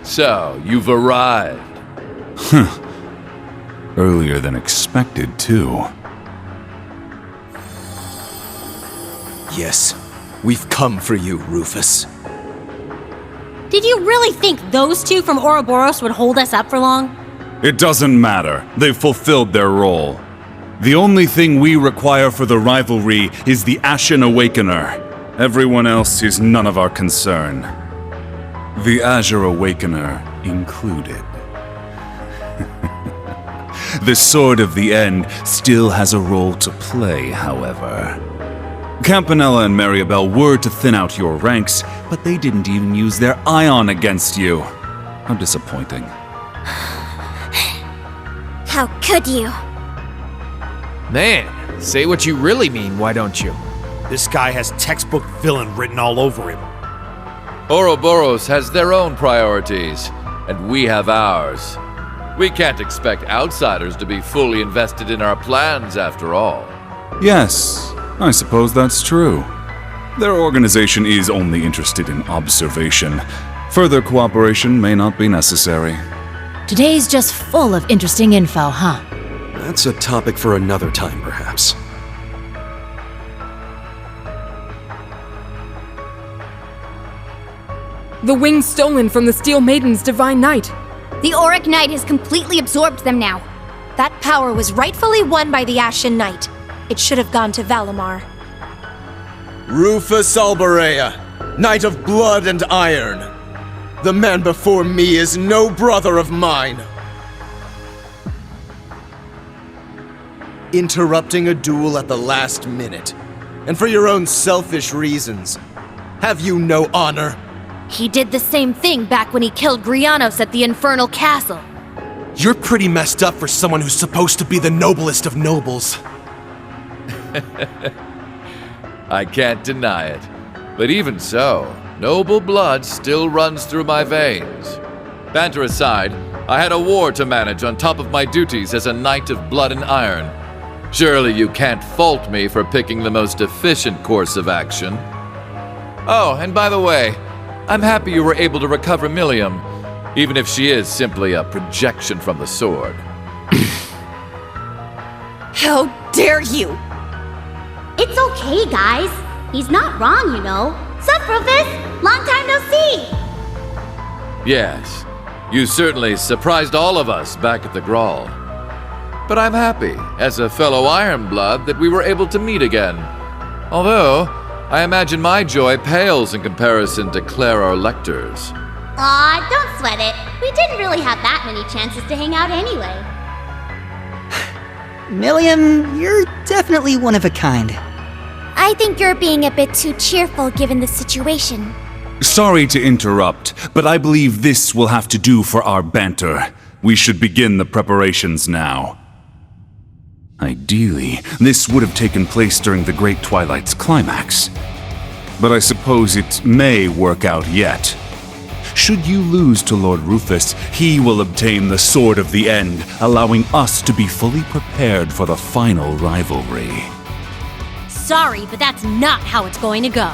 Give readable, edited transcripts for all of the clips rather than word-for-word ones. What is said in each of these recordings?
So, you've arrived. Earlier than expected, too. Yes, we've come for you, Rufus. Did you really think those two from Ouroboros would hold us up for long? It doesn't matter. They've fulfilled their role. The only thing we require for the rivalry is the Ashen Awakener. Everyone else is none of our concern. The Azure Awakener included. The Sword of the End still has a role to play, however. Campanella and Maribel were to thin out your ranks, but they didn't even use their ion against you. How disappointing. How could you? Man, say what you really mean, why don't you? This guy has textbook villain written all over him. Ouroboros has their own priorities, and we have ours. We can't expect outsiders to be fully invested in our plans, after all. Yes, I suppose that's true. Their organization is only interested in observation. Further cooperation may not be necessary. Today's just full of interesting info, huh? That's a topic for another time, perhaps. The wings stolen from the Steel Maiden's Divine Knight. The Auric Knight has completely absorbed them now. That power was rightfully won by the Ashen Knight. It should have gone to Valimar. Rufus Alberea, Knight of Blood and Iron. The man before me is no brother of mine. Interrupting a duel at the last minute, and for your own selfish reasons. Have you no honor? He did the same thing back when he killed Grianos at the Infernal Castle. You're pretty messed up for someone who's supposed to be the noblest of nobles. I can't deny it. But even so, noble blood still runs through my veins. Banter aside, I had a war to manage on top of my duties as a Knight of Blood and Iron. Surely you can't fault me for picking the most efficient course of action. Oh, and by the way, I'm happy you were able to recover Milliam, even if she is simply a projection from the sword. How dare you! It's okay, guys. He's not wrong, you know. Sup, Rufus? Long time no see! Yes, you certainly surprised all of us back at the Grawl. But I'm happy, as a fellow Ironblood, that we were able to meet again. Although, I imagine my joy pales in comparison to Clara Lecter's. Aw, don't sweat it. We didn't really have that many chances to hang out anyway. Milliam, you're definitely one of a kind. I think you're being a bit too cheerful given the situation. Sorry to interrupt, but I believe this will have to do for our banter. We should begin the preparations now. Ideally, this would have taken place during the Great Twilight's climax. But I suppose it may work out yet. Should you lose to Lord Rufus, he will obtain the Sword of the End, allowing us to be fully prepared for the final rivalry. Sorry, but that's not how it's going to go.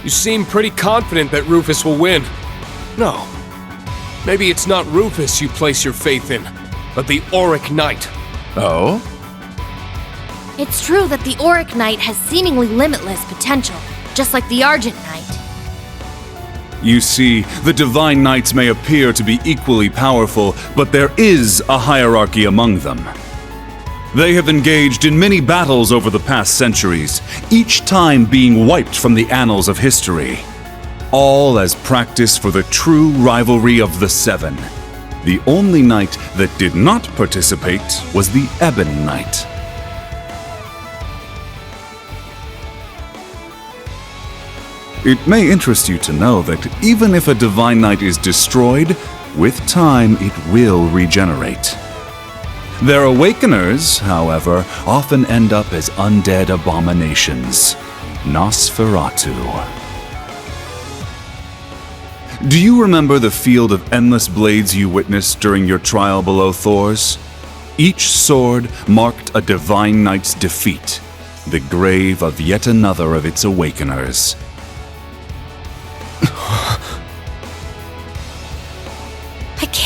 You seem pretty confident that Rufus will win. No. Maybe it's not Rufus you place your faith in, but the Auric Knight. Oh? It's true that the Auric Knight has seemingly limitless potential, just like the Argent Knight. You see, the Divine Knights may appear to be equally powerful, but there is a hierarchy among them. They have engaged in many battles over the past centuries, each time being wiped from the annals of history. All as practice for the true rivalry of the Seven. The only knight that did not participate was the Ebon Knight. It may interest you to know that even if a Divine Knight is destroyed, with time it will regenerate. Their awakeners, however, often end up as undead abominations. Nosferatu. Do you remember the field of endless blades you witnessed during your trial below Thor's? Each sword marked a Divine Knight's defeat, the grave of yet another of its awakeners.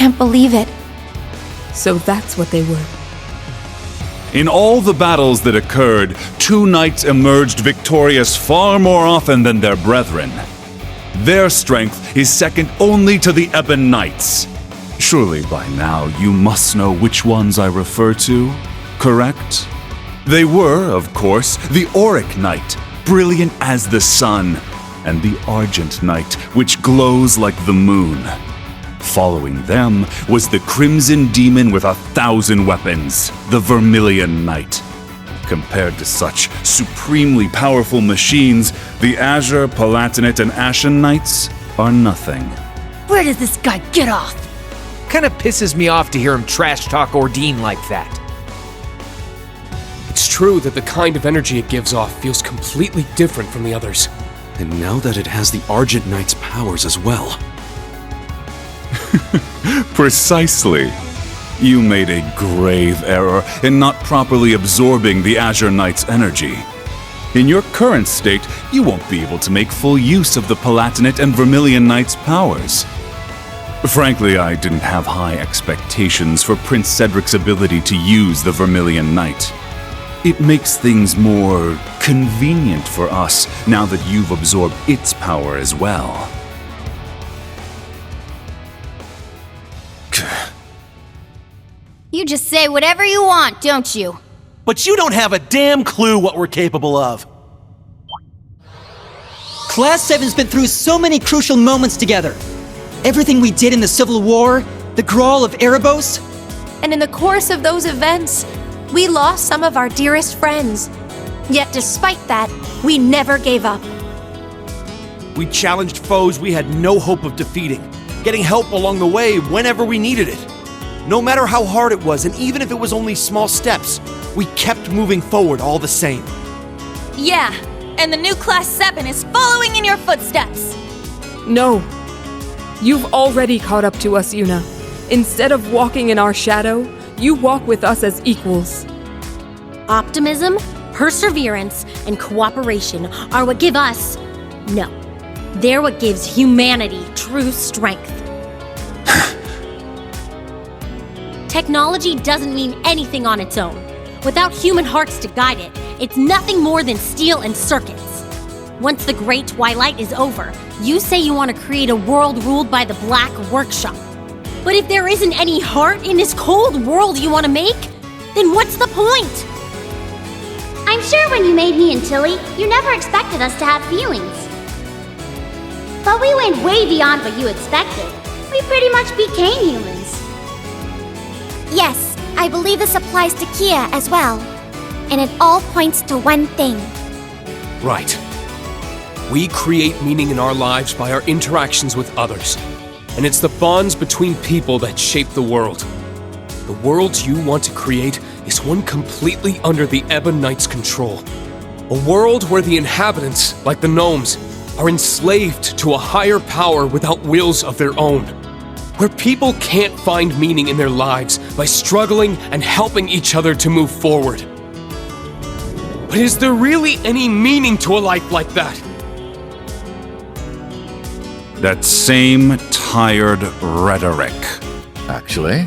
can't believe it. So that's what they were. In all the battles that occurred, two knights emerged victorious far more often than their brethren. Their strength is second only to the Ebon Knights. Surely by now you must know which ones I refer to, correct? They were, of course, the Auric Knight, brilliant as the sun, and the Argent Knight, which glows like the moon. Following them was the Crimson Demon with 1,000 weapons, the Vermilion Knight. Compared to such supremely powerful machines, the Azure, Palatinate, and Ashen Knights are nothing. Where does this guy get off? Kinda pisses me off to hear him trash talk Ordine like that. It's true that the kind of energy it gives off feels completely different from the others. And now that it has the Argent Knight's powers as well. Precisely. You made a grave error in not properly absorbing the Azure Knight's energy. In your current state, you won't be able to make full use of the Palatinate and Vermilion Knight's powers. Frankly, I didn't have high expectations for Prince Cedric's ability to use the Vermilion Knight. It makes things more convenient for us now that you've absorbed its power as well. You just say whatever you want, don't you? But you don't have a damn clue what we're capable of. Class VII's been through so many crucial moments together. Everything we did in the Civil War, the Grawl of Erebos. And in the course of those events, we lost some of our dearest friends. Yet despite that, we never gave up. We challenged foes we had no hope of defeating, getting help along the way whenever we needed it. No matter how hard it was, and even if it was only small steps, we kept moving forward all the same. Yeah, and the new Class VII is following in your footsteps. No. You've already caught up to us, Yuna. Instead of walking in our shadow, you walk with us as equals. Optimism, perseverance, and cooperation are what give us... No. They're what gives humanity true strength. Technology doesn't mean anything on its own. Without human hearts to guide it, it's nothing more than steel and circuits. Once the Great Twilight is over, you say you want to create a world ruled by the Black Workshop. But if there isn't any heart in this cold world you want to make, then what's the point? I'm sure when you made me and Tilly, you never expected us to have feelings. But we went way beyond what you expected. We pretty much became humans. Yes, I believe this applies to Kia as well. And it all points to one thing. Right. We create meaning in our lives by our interactions with others. And it's the bonds between people that shape the world. The world you want to create is one completely under the Ebon Knight's control. A world where the inhabitants, like the gnomes, are enslaved to a higher power without wills of their own. Where people can't find meaning in their lives by struggling and helping each other to move forward. But is there really any meaning to a life like that? That same tired rhetoric. Actually,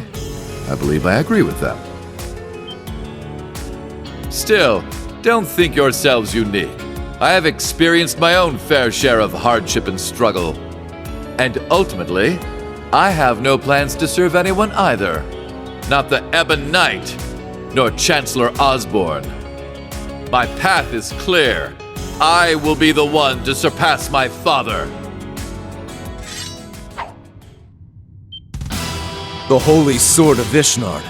I believe I agree with them. Still, don't think yourselves unique. I have experienced my own fair share of hardship and struggle. And ultimately, I have no plans to serve anyone either. Not the Ebon Knight, nor Chancellor Osborne. My path is clear. I will be the one to surpass my father. The Holy Sword of Vishnard.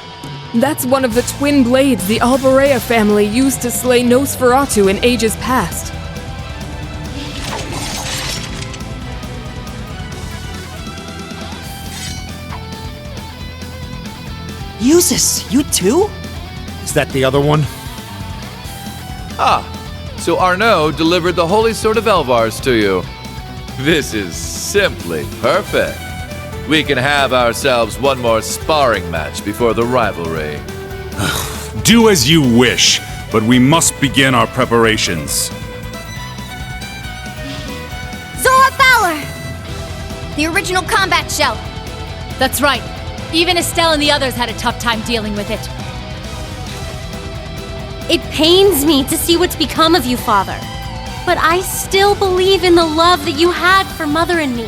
That's one of the twin blades the Alborea family used to slay Nosferatu in ages past. Usus, you too? Is that the other one? Ah, so Arnaud delivered the Holy Sword of Elvars to you. This is simply perfect. We can have ourselves one more sparring match before the rivalry. Do as you wish, but we must begin our preparations. Zora Fowler! The original combat shell. That's right. Even Estelle and the others had a tough time dealing with it. It pains me to see what's become of you, Father. But I still believe in the love that you had for Mother and me.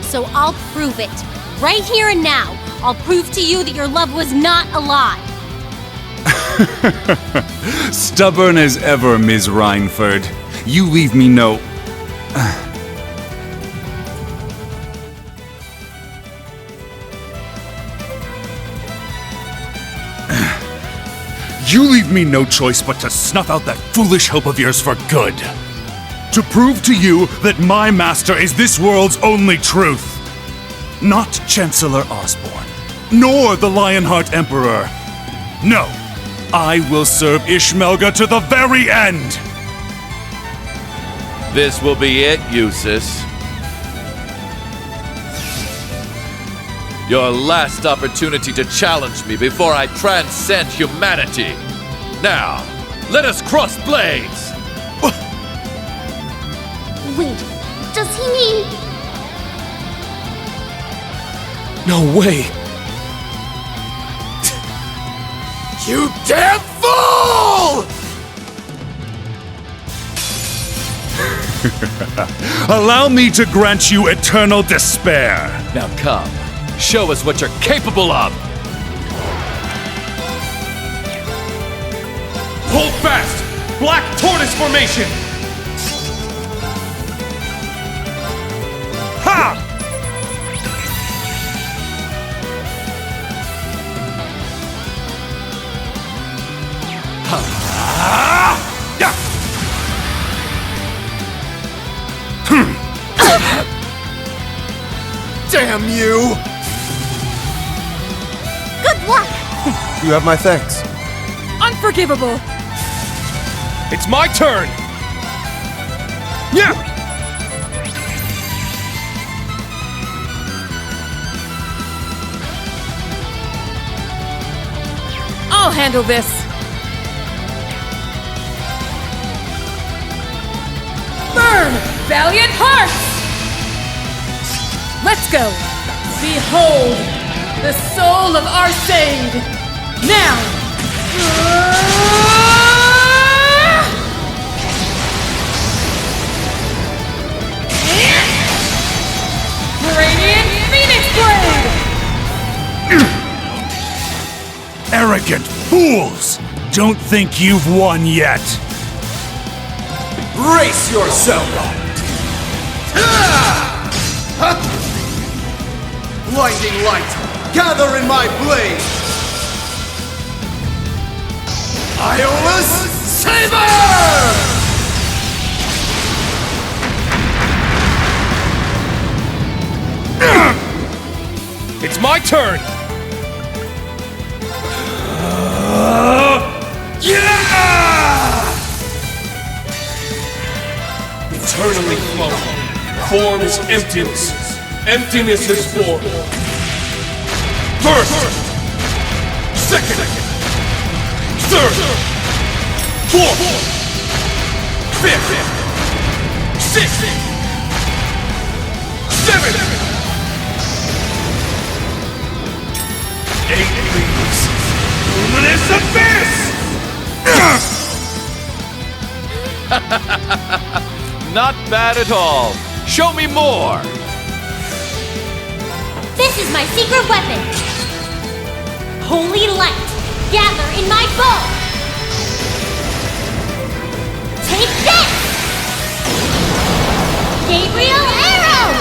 So I'll prove it. Right here and now, I'll prove to you that your love was not a lie. Stubborn as ever, Ms. Reinford. You leave me no... You leave me no choice but to snuff out that foolish hope of yours for good. To prove to you that my master is this world's only truth. Not Chancellor Osborne, nor the Lionheart Emperor. No, I will serve Ishmelga to the very end! This will be it, Eustace. Your last opportunity to challenge me before I transcend humanity. Now, let us cross blades! Wait, does he mean... No way! You damn fool! Allow me to grant you eternal despair. Now come, show us what you're capable of! Hold fast! Black Tortoise formation! Ha! Damn you! Good luck! You have my thanks. Unforgivable! It's my turn! Yeah! I'll handle this! Burn, valiant hearts! Let's go! Behold, the soul of Arcade! Now! Radiant Phoenix Blade! Arrogant fools! Don't think you've won yet! Brace yourself! Blinding light, gather in my blade! Iola's Saber! It's my turn! Eternally flowing. Form is emptiness. Emptiness is form. First! Second! Third! Fourth! Fifth! Sixth! Seventh! 8 leaves! Luminous abyss! Not bad at all. Show me more! This is my secret weapon! Holy light, gather in my bow! Take this! Gabriel Arrow!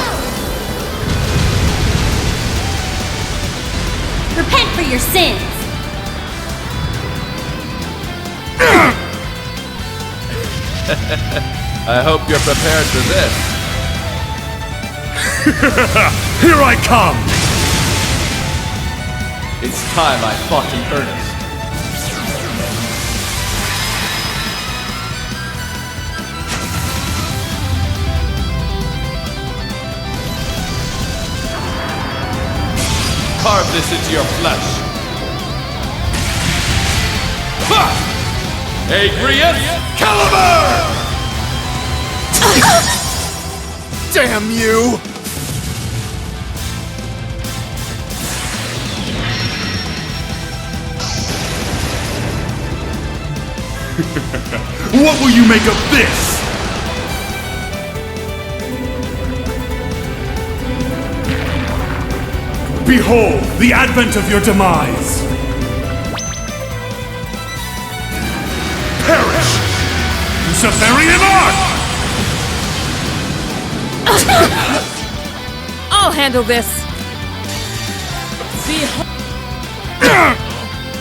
Repent for your sins! I hope you're prepared for this. Here I come! It's time I fought in earnest. Carve this into your flesh. Ha! Agrius Caliber! Damn you! will you make of this? Behold the advent of your demise! Perish! Luciferian art! I'll handle this.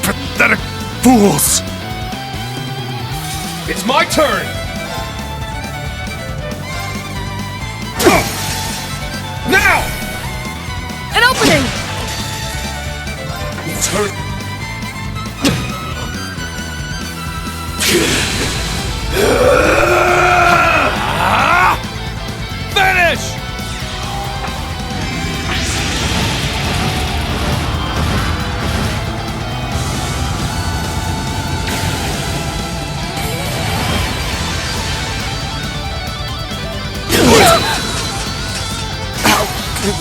Pathetic fools! It's my turn! Now! An opening! Turn. Finish!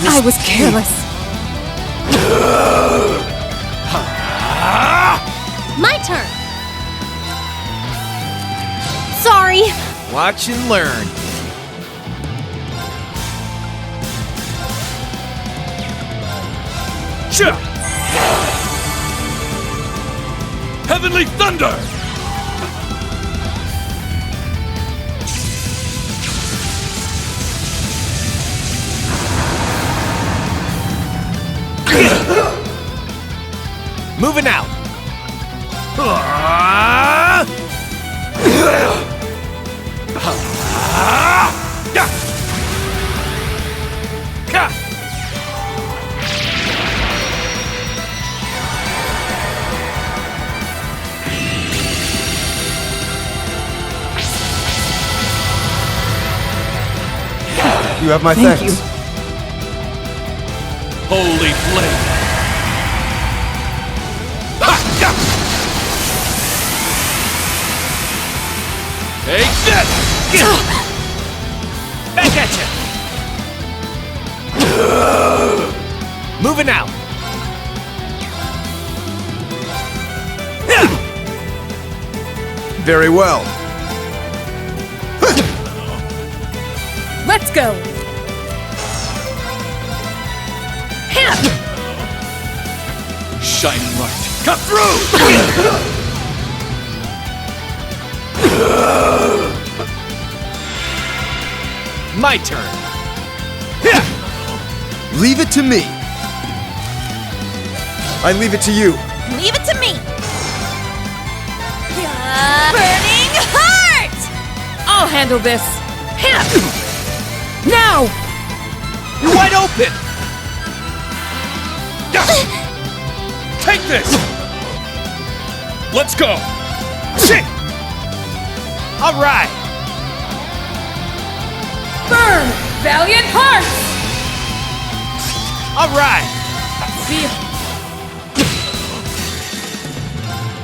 I was careless. My turn! Sorry! Watch and learn. Heavenly thunder! Moving out. You have my Thank thanks. you. Holy flame! Take this! Back at you. Moving out. Very well. Let's go. Shining light, cut through! My turn. Leave it to me. I leave it to you. Leave it to me. Burning heart! I'll handle this. Now! You're wide open. Take this! Let's go! All right. Burn, valiant hearts! All right.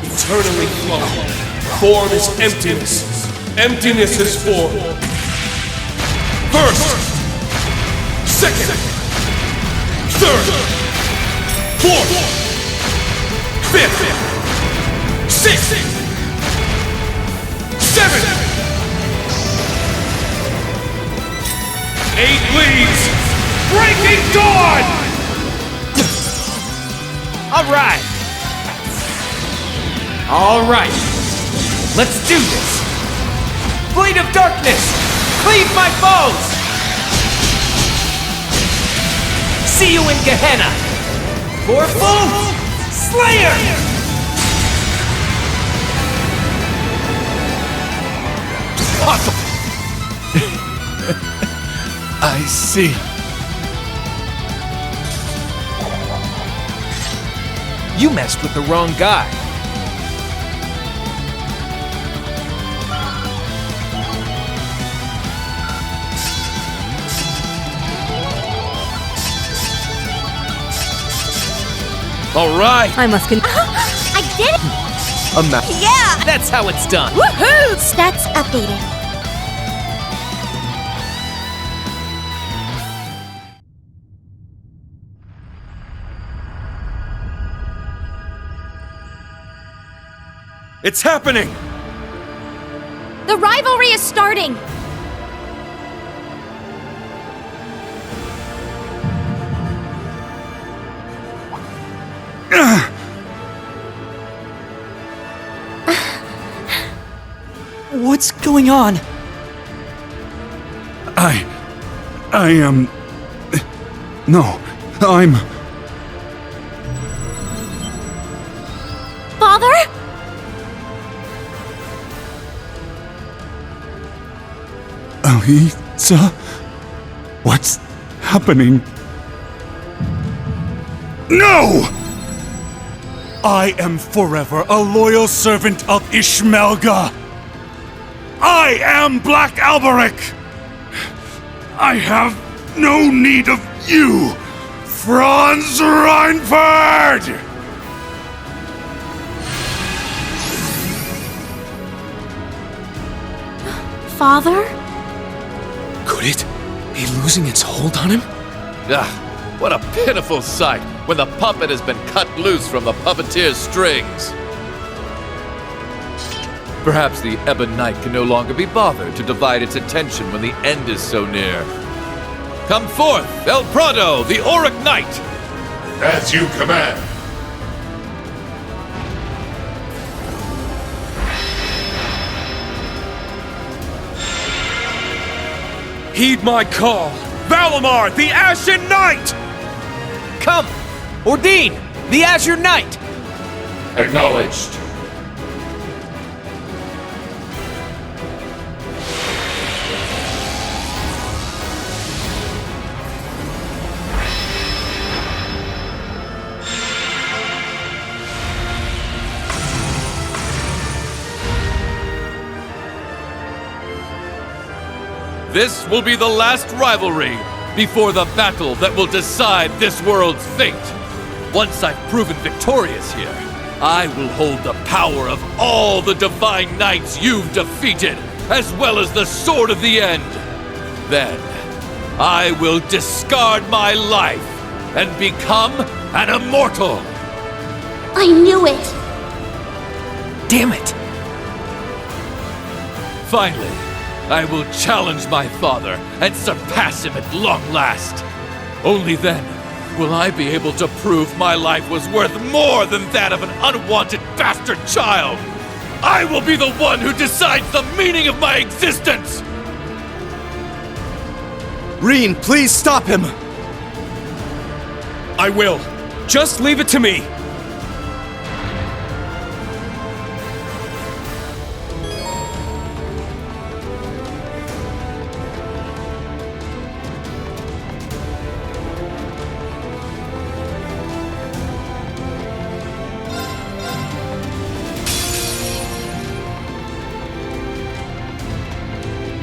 Eternally flowing. Form is emptiness. Emptiness is form. First, second, third, fourth, fifth, sixth, seventh, 8 leaves, breaking dawn! All right. All right. Let's do this. Blade of darkness, cleave my foes. See you in Gehenna. Fourfold Slayer. Possible. I see. You messed with the wrong guy. All right. I must I did it! Yeah! That's how it's done. Woohoo! That's updated. It's happening! The rivalry is starting! What's going on? I am... No, I'm... Father? Alisa? What's happening? No! I am forever a loyal servant of Ishmelga. I am Black Alberic. I have no need of you, Franz Reinfeld! Father? Could it be losing its hold on him? Ah, what a pitiful sight when the puppet has been cut loose from the puppeteer's strings. Perhaps the Ebon Knight can no longer be bothered to divide its attention when the end is so near. Come forth, El Prado, the Auric Knight! As you command. Heed my call! Valimar, the Ashen Knight! Come! Ordine, the Azure Knight! Acknowledged. This will be the last rivalry before the battle that will decide this world's fate. Once I've proven victorious here, I will hold the power of all the divine knights you've defeated, as well as the Sword of the End. Then, I will discard my life and become an immortal. I knew it! Damn it! Finally, I will challenge my father and surpass him at long last. Only then will I be able to prove my life was worth more than that of an unwanted bastard child. I will be the one who decides the meaning of my existence! Rean, please stop him! I will. Just leave it to me.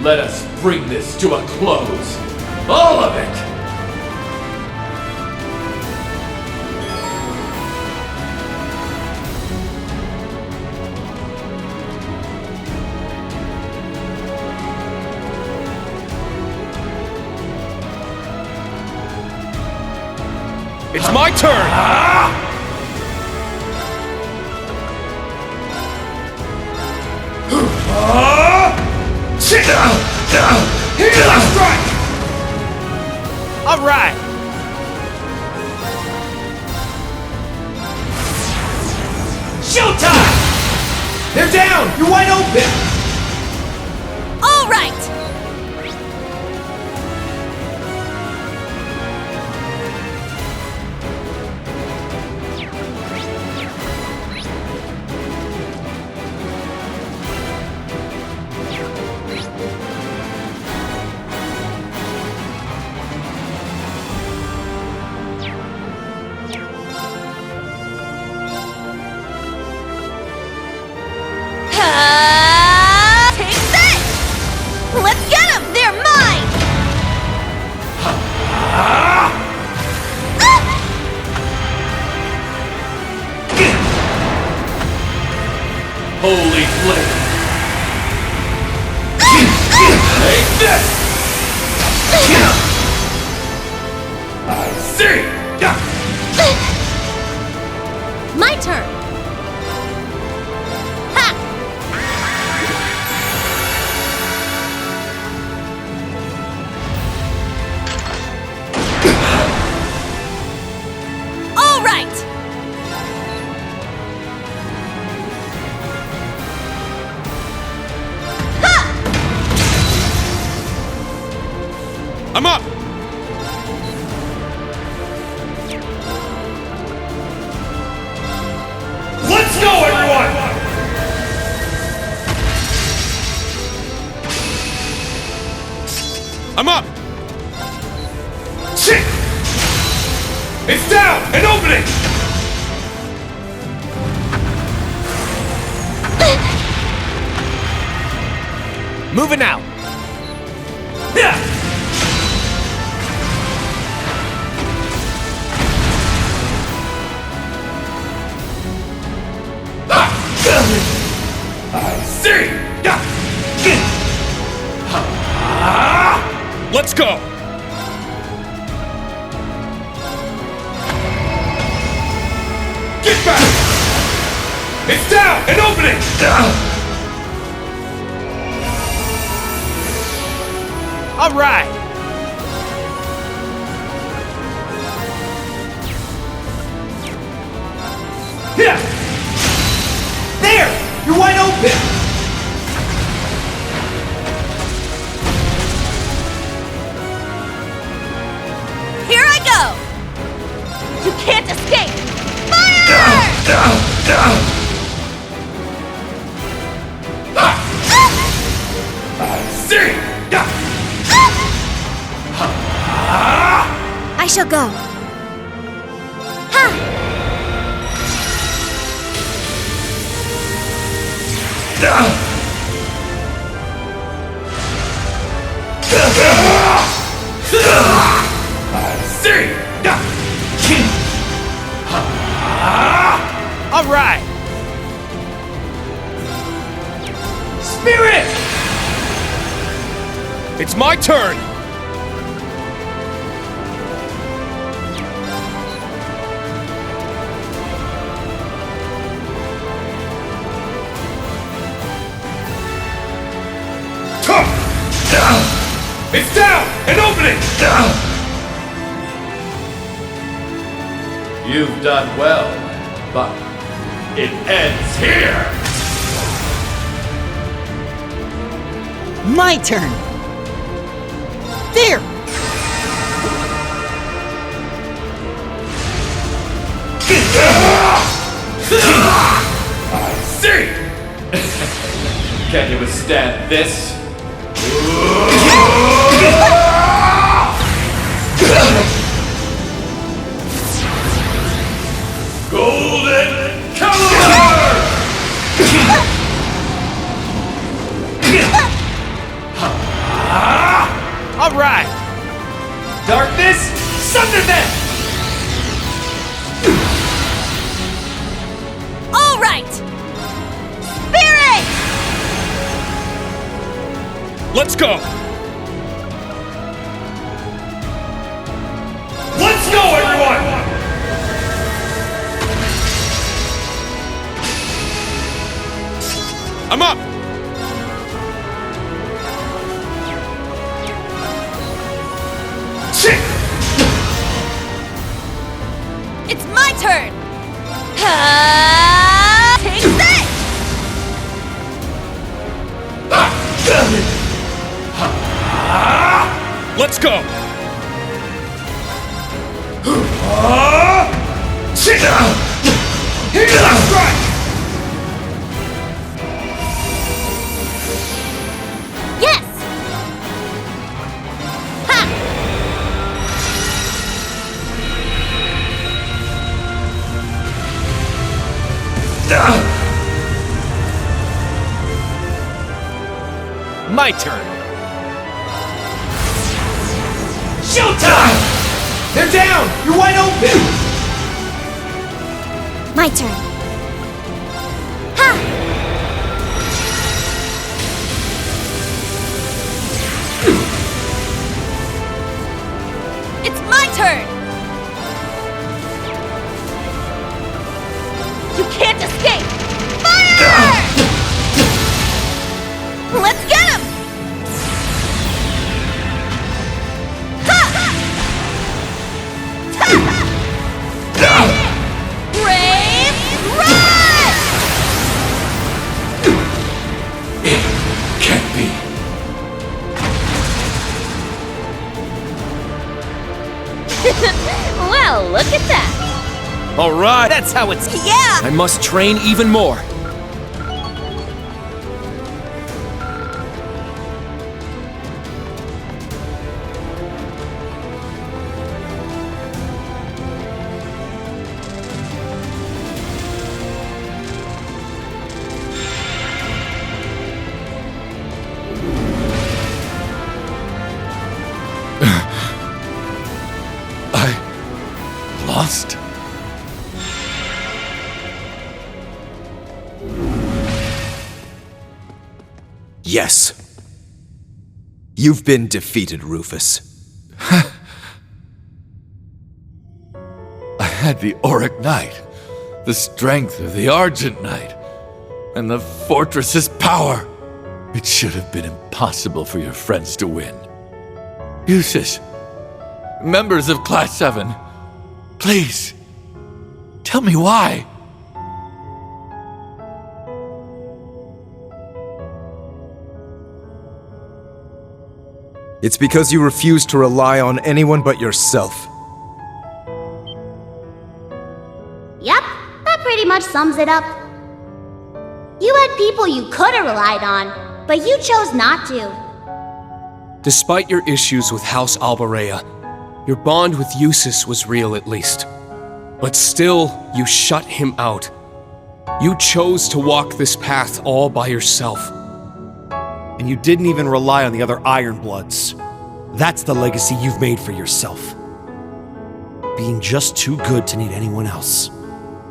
Let us bring this to a close. All of it! It's my turn! Strike! All right. Showtime! They're down. You're wide open. All right. Take this! Let's get them! They're mine! Holy flame! Take this! I see! My turn! Ha! I'm up! Shit! It's down! An opening! Moving out! Yeah! I see! Let's go! Get back! It's down! An opening! All right! Yeah! There! You're wide open! Here I go! You can't escape! Fire! I see! I shall go. Ha! I see! All right! Spirit! It's my turn! It's down! An opening! You've done well, but it ends here! My turn! There! I see! Can you withstand this? Golden Caliber! All right! Darkness, sunder them! All right! Spirit! Let's go! Let's go, everyone! I'm up! Shit! It's my turn! Take this! Let's go! Shit! Here's the strike! Yes! Ha! My turn! Showtime! They're down! You're wide open! My turn. Ha! It's my turn! You can't escape! Fire! Let's get him! Brave run! It can't be. Well, look at that! All right, that's how it's... Yeah! I must train even more. lost? Yes. You've been defeated, Rufus. I had the Auric Knight, the strength of the Argent Knight, and the fortress's power. It should have been impossible for your friends to win. Usus, members of Class VII, please, tell me why. It's because you refuse to rely on anyone but yourself. Yep, that pretty much sums it up. You had people you could have relied on, but you chose not to. Despite your issues with House Albarea, your bond with Usus was real at least. But still, you shut him out. You chose to walk this path all by yourself. And you didn't even rely on the other Ironbloods. That's the legacy you've made for yourself. Being just too good to need anyone else.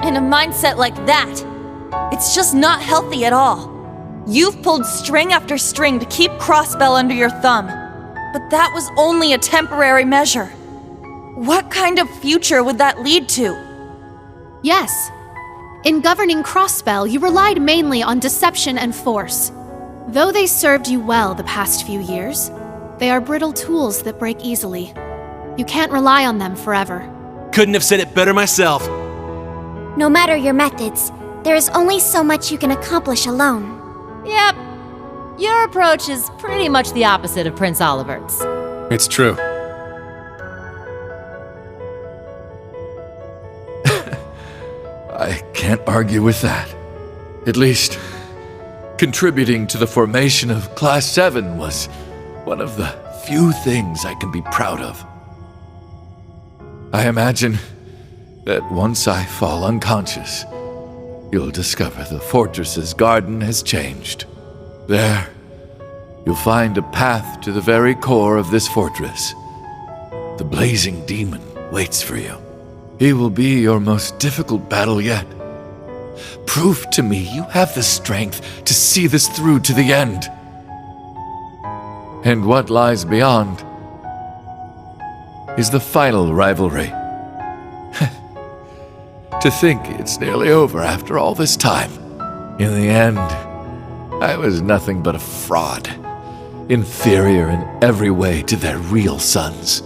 In a mindset like that, it's just not healthy at all. You've pulled string after string to keep Crossbell under your thumb. But that was only a temporary measure. What kind of future would that lead to? Yes. In governing Crossbell, you relied mainly on deception and force. Though they served you well the past few years, they are brittle tools that break easily. You can't rely on them forever. Couldn't have said it better myself. No matter your methods, there is only so much you can accomplish alone. Yep. Your approach is pretty much the opposite of Prince Oliver's. It's true. I can't argue with that. At least, contributing to the formation of Class VII was one of the few things I can be proud of. I imagine that once I fall unconscious, you'll discover the fortress's garden has changed. There, you'll find a path to the very core of this fortress. The blazing demon waits for you. He will be your most difficult battle yet. Prove to me you have the strength to see this through to the end. And what lies beyond is the final rivalry. To think it's nearly over after all this time. In the end, I was nothing but a fraud, inferior in every way to their real sons.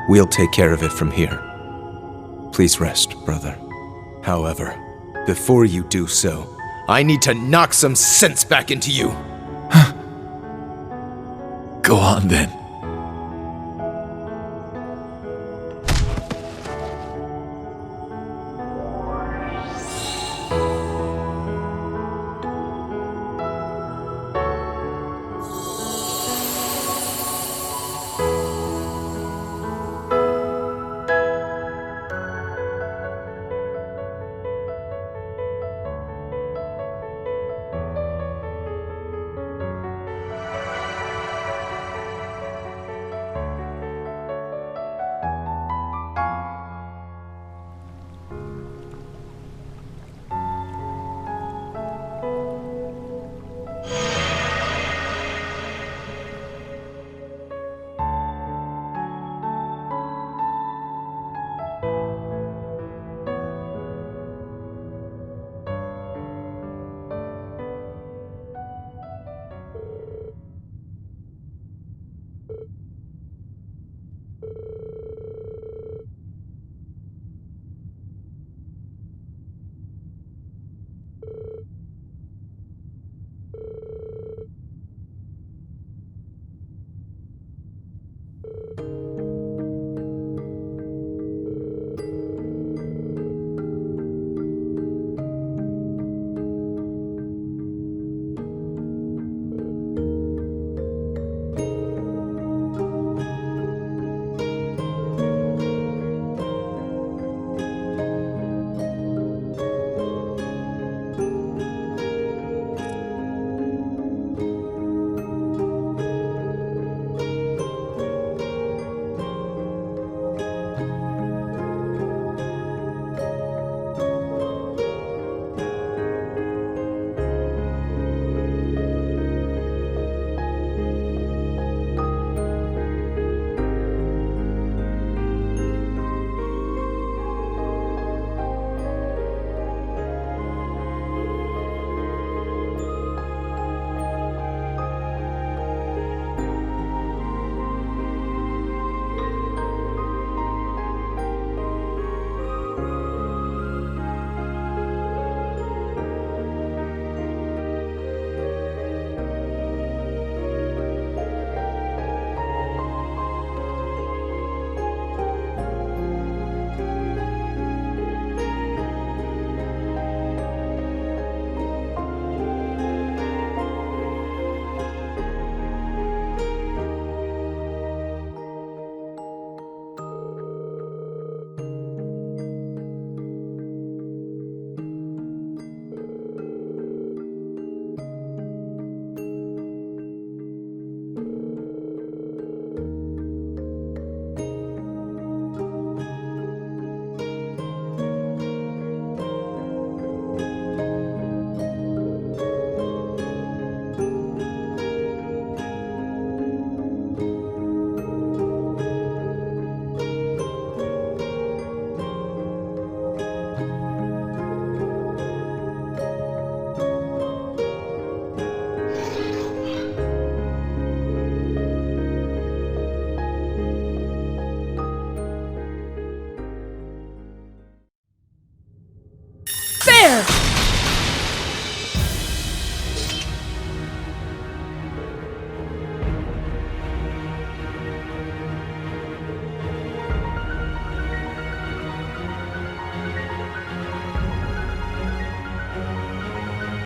We'll take care of it from here. Please rest, brother. However, before you do so, I need to knock some sense back into you. Go on then. There!